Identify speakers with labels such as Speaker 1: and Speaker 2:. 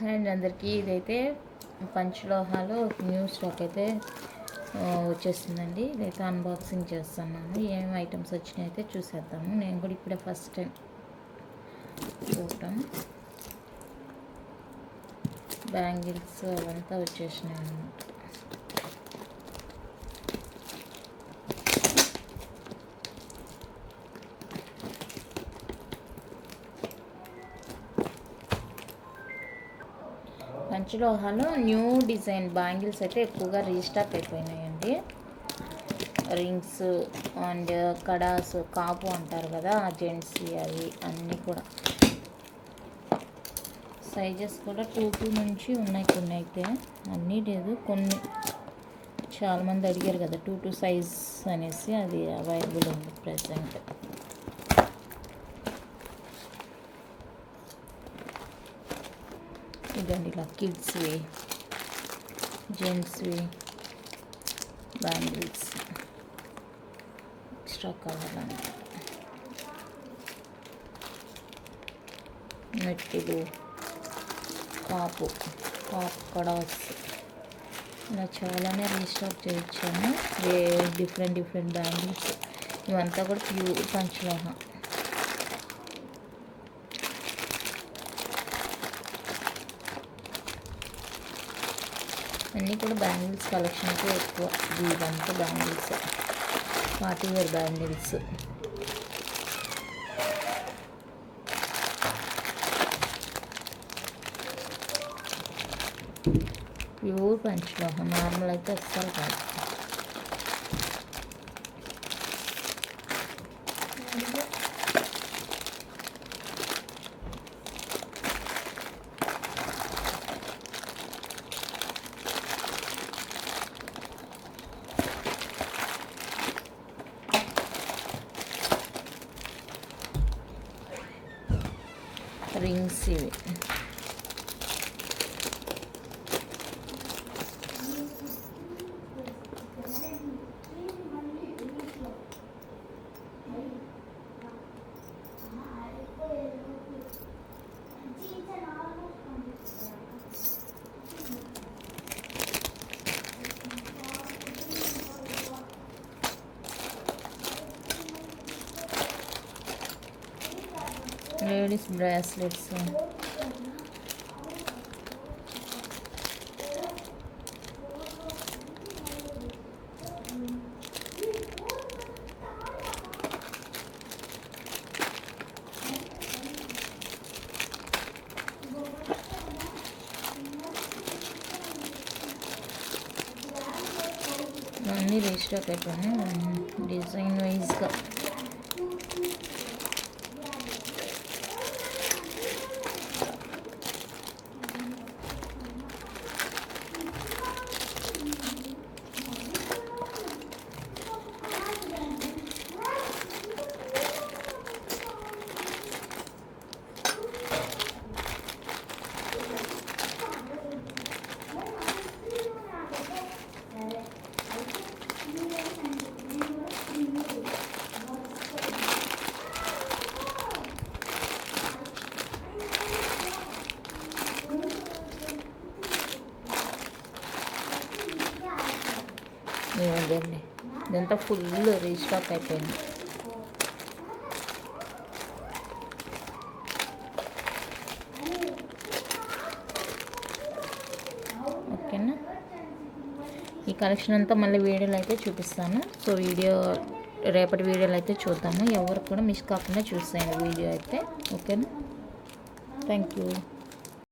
Speaker 1: And అందరికీ ఇదైతే పంచలోహాలు new stock అయితే వచ్చేసిందండి. ఇదైతే అన్బాక్సింగ్ చేస్తున్నాను. ఏం ఐటమ్స్ వచ్చినాయి అయితే చూసేద్దాము. నేను కూడా ఇప్పుడే ఫస్ట్ టైం చూడటం. బ్యాంగిల్స్ అవంతా వచ్చేసినాయి అన్నమాట. పంచలోహాలో న్యూ డిజైన్ బ్యాంగిల్స్ అయితే ఎక్కువగా రీస్టాక్ అయిపోయినాయండి. రింగ్స్ అండ్ కడాస్, కాపు అంటారు కదా, జెంట్స్ అవి అన్నీ కూడా. సైజెస్ కూడా 2 నుంచి ఉన్నాయి. కొన్ని అయితే అన్నీ లేదు, కొన్ని చాలామంది అడిగారు కదా 2 సైజ్ అనేసి, అది అవైలబుల్ ఉంది ప్రెసెంట్. ఇదండి ఇలా కిడ్స్వి, జెంట్స్వి బ్యాంగిల్స్ ఎక్స్ట్రా కావాలండి. మెట్టిలు, కాపు కడాస్, ఇలా చాలానే రీస్టాక్ చేయించాను. Different bangles. ఇవంతా కూడా ప్యూర్ పంచలోహ. అన్నీ కూడా బ్యాంగిల్స్ కలెక్షన్ అయితే ఎక్కువ. ఇదంతా bangles, party wear bangles. Pure పంచలోహ, నార్మల్ అయితే అస్సలు కాదు. రింగ్స్ ఇవి లేడీస్ బ్రాస్లెట్స్. అన్నీ రీస్టాక్ అయిపోయినాయి డిజైన్ వైజ్గా. ఇదండి, ఇదంతా ఫుల్ రీస్టాక్ అయిపోయింది. ఓకేనా, ఈ కలెక్షన్ అంతా మళ్ళీ వీడియోలో అయితే చూపిస్తాను. సో రేపటి వీడియోలో అయితే చూద్దాము. ఎవరికి కూడా మిస్ కాకుండా చూస్తాను వీడియో అయితే. ఓకేనా, థ్యాంక్ యూ.